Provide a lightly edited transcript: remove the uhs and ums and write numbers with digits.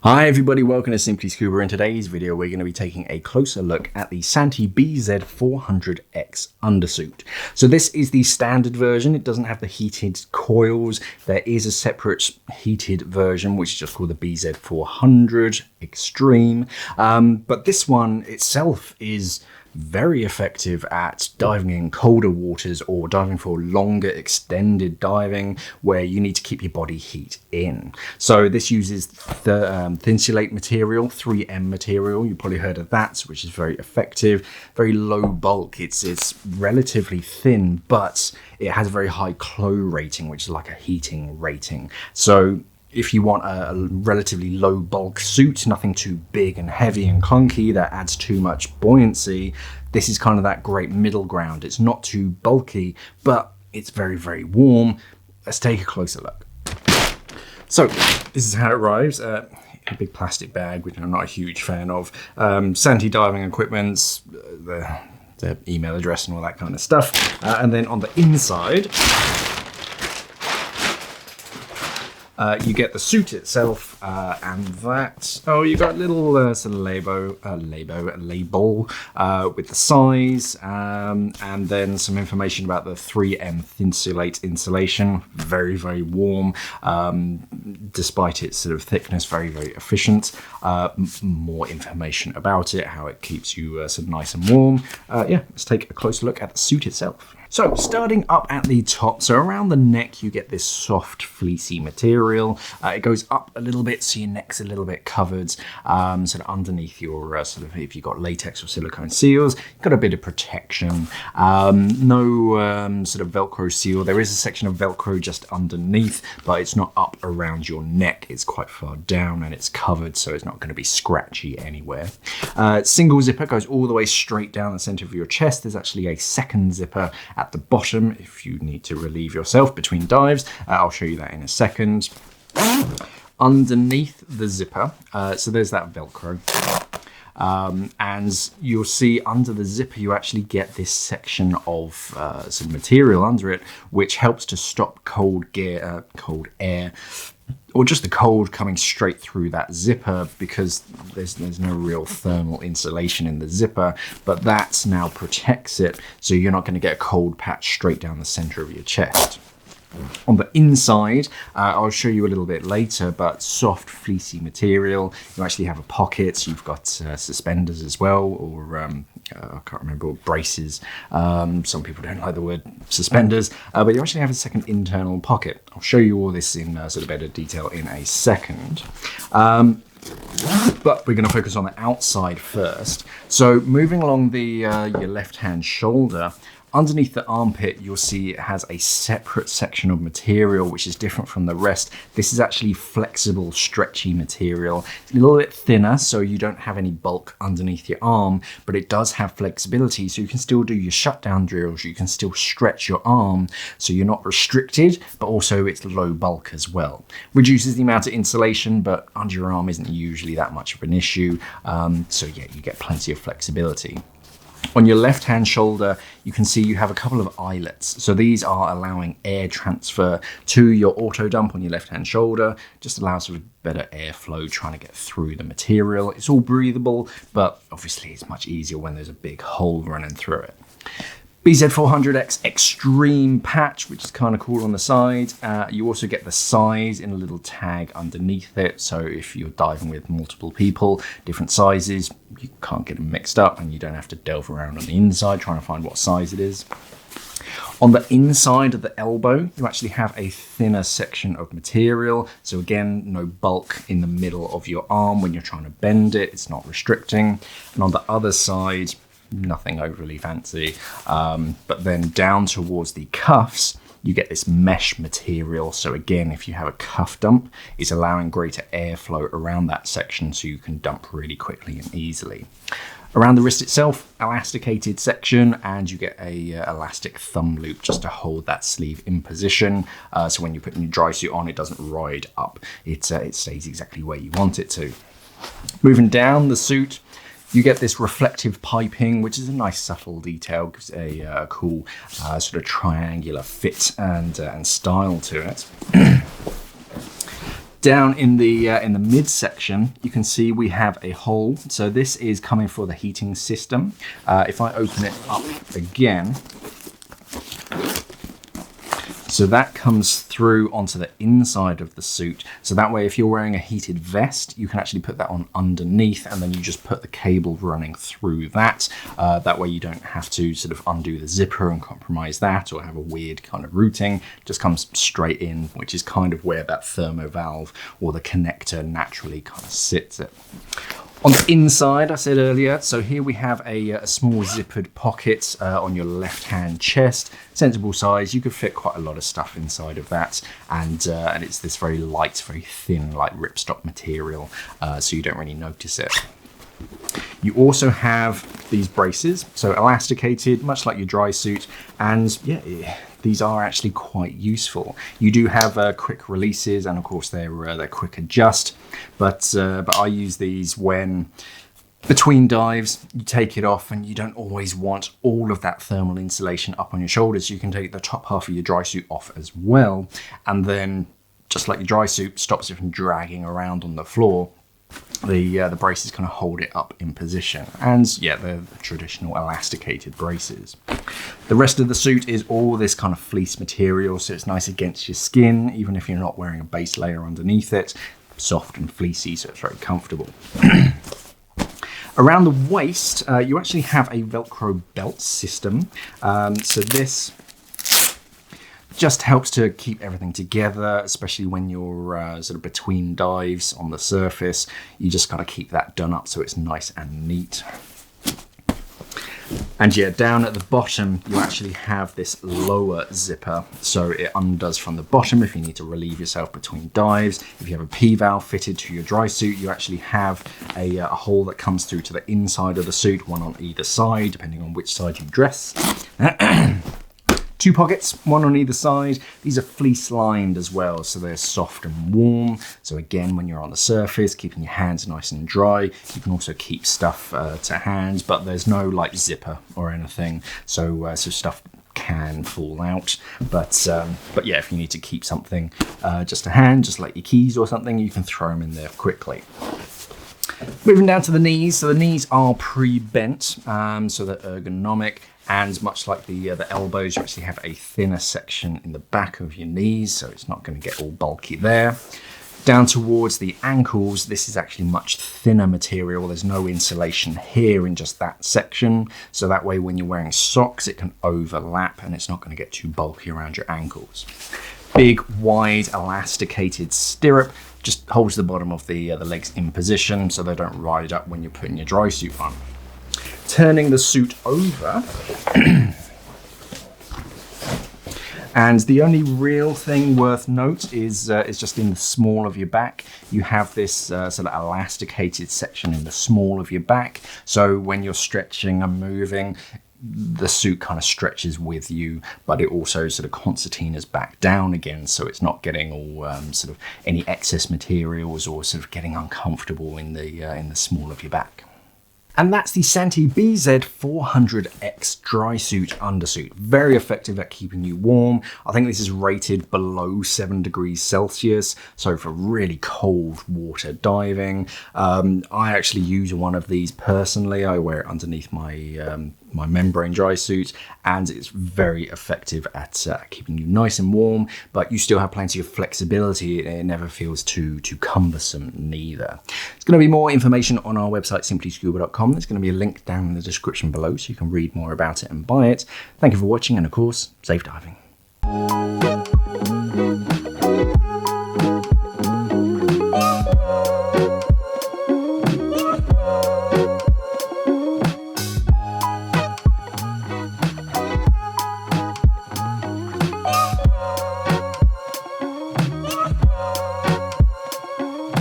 Hi everybody, welcome to Simply Scuba. In today's video we're going to be taking a closer look at the Santi BZ400X Undersuit. So this is the standard version. It doesn't have the heated coils. There is a separate heated version which is just called the BZ400 Extreme. But this one itself is very effective at diving in colder waters or diving for longer extended diving where you need to keep your body heat in. So this uses the Thinsulate material, 3M material. You probably heard of that, which is very effective, very low bulk. It's relatively thin, but it has a very high clo rating, which is like a heating rating. So if you want a relatively low bulk suit, nothing too big and heavy and clunky that adds too much buoyancy, this is kind of that great middle ground. It's not too bulky, but it's very, very warm. Let's take a closer look. So this is how it arrives. A big plastic bag, which I'm not a huge fan of. Santi diving equipment, the email address and all that kind of stuff. And then on the inside, you get the suit itself, and that, you got a little sort of label with the size, and then some information about the 3M Thinsulate Insulation. Very, very warm, despite its sort of thickness, very, very efficient. More information about it, how it keeps you sort of nice and warm. Yeah, let's take a closer look at the suit itself. So starting up at the top, so around the neck you get this soft fleecy material. It goes up a little bit so your neck's a little bit covered. Sort of underneath your sort of, if you've got latex or silicone seals, you've got a bit of protection. No sort of Velcro seal. There is a section of Velcro just underneath, but it's not up around your neck. It's quite far down and it's covered, so it's not going to be scratchy anywhere. Single zipper goes all the way straight down the center of your chest. There's actually a second zipper at the bottom if you need to relieve yourself between dives. I'll show you that in a second. Underneath the zipper, so there's that Velcro. And you'll see under the zipper you actually get this section of some material under it which helps to stop cold air or just the cold coming straight through that zipper, because there's no real thermal insulation in the zipper, but that now protects it so you're not going to get a cold patch straight down the center of your chest. On the inside, I'll show you a little bit later, but soft fleecy material. You actually have a pocket, you've got suspenders as well, or I can't remember, or braces. Some people don't like the word suspenders, but you actually have a second internal pocket. I'll show you all this in sort of better detail in a second. But we're going to focus on the outside first. So moving along the your left-hand shoulder, underneath the armpit, you'll see it has a separate section of material which is different from the rest. This is actually flexible, stretchy material. It's a little bit thinner, so you don't have any bulk underneath your arm, but it does have flexibility, so you can still do your shutdown drills, you can still stretch your arm, so you're not restricted, but also it's low bulk as well. Reduces the amount of insulation, but under your arm isn't usually that much of an issue, so yeah, you get plenty of flexibility. On your left-hand shoulder, you can see you have a couple of eyelets. So these are allowing air transfer to your auto dump on your left-hand shoulder. Just allows for better airflow trying to get through the material. It's all breathable, but obviously it's much easier when there's a big hole running through it. BZ400X Extreme patch, which is kind of cool on the side. You also get the size in a little tag underneath it, so if you're diving with multiple people, different sizes, you can't get them mixed up and you don't have to delve around on the inside trying to find what size it is. On the inside of the elbow, you actually have a thinner section of material. So again, no bulk in the middle of your arm when you're trying to bend it. It's not restricting. And on the other side, nothing overly fancy. But then down towards the cuffs, you get this mesh material. So again, if you have a cuff dump, it's allowing greater airflow around that section so you can dump really quickly and easily. Around the wrist itself, elasticated section, and you get a elastic thumb loop just to hold that sleeve in position. So when you're putting your dry suit on, it doesn't ride up. It stays exactly where you want it to. Moving down the suit, You get this reflective piping, which is a nice subtle detail, gives a cool sort of triangular fit and style to it. Down in the midsection, you can see we have a hole. So this is coming for the heating system. If I open it up again, so that comes through onto the inside of the suit. So that way, if you're wearing a heated vest, you can actually put that on underneath, and then you just put the cable running through that. That way you don't have to sort of undo the zipper and compromise that, or have a weird kind of routing. It just comes straight in, which is kind of where that thermo valve or the connector naturally kind of sits it. On the inside, I said earlier, so here we have a small zippered pocket on your left-hand chest. Sensible size, you could fit quite a lot of stuff inside of that, and it's this very light, very thin, like ripstop material, so you don't really notice it. You also have these braces, so elasticated, much like your dry suit, and yeah, these are actually quite useful. You do have quick releases, and of course they're quick adjust, but I use these when between dives you take it off and you don't always want all of that thermal insulation up on your shoulders. You can take the top half of your dry suit off as well, and then just like your dry suit stops it from dragging around on the floor, the braces kind of hold it up in position, and yeah, they're the traditional elasticated braces. The rest of the suit is all this kind of fleece material, so it's nice against your skin, even if you're not wearing a base layer underneath it. Soft and fleecy, so it's very comfortable. Around the waist, you actually have a Velcro belt system. So this just helps to keep everything together, especially when you're sort of between dives on the surface. You just got to keep that done up so it's nice and neat. And yeah, down at the bottom, you actually have this lower zipper. So it undoes from the bottom if you need to relieve yourself between dives. If you have a P-valve fitted to your dry suit, you actually have a hole that comes through to the inside of the suit, one on either side, depending on which side you dress. 2 pockets, one on either side. These are fleece lined as well, so they're soft and warm. So again, when you're on the surface, keeping your hands nice and dry. You can also keep stuff to hand, but there's no like zipper or anything, so stuff can fall out. But yeah, if you need to keep something just to hand, just like your keys or something, you can throw them in there quickly. Moving down to the knees, so the knees are pre-bent, so they're ergonomic. And much like the elbows, you actually have a thinner section in the back of your knees, so it's not going to get all bulky there. Down towards the ankles, this is actually much thinner material. There's no insulation here in just that section, so that way when you're wearing socks, it can overlap and it's not going to get too bulky around your ankles. Big, wide, elasticated stirrup just holds the bottom of the legs in position so they don't ride up when you're putting your dry suit on. Turning the suit over, and the only real thing worth note is just in the small of your back. You have this sort of elasticated section in the small of your back, so when you're stretching and moving, the suit kind of stretches with you, but it also sort of concertinas back down again, so it's not getting all sort of any excess materials or sort of getting uncomfortable in the small of your back. And that's the Santi BZ400X Drysuit Undersuit. Very effective at keeping you warm. I think this is rated below 7 degrees Celsius, so for really cold water diving. I actually use one of these personally. I wear it underneath my my membrane dry suit, and it's very effective at keeping you nice and warm, but you still have plenty of flexibility. It never feels too cumbersome neither. There's going to be more information on our website, simplyscuba.com. There's going to be a link down in the description below so you can read more about it and buy it. Thank you for watching, and of course, safe diving.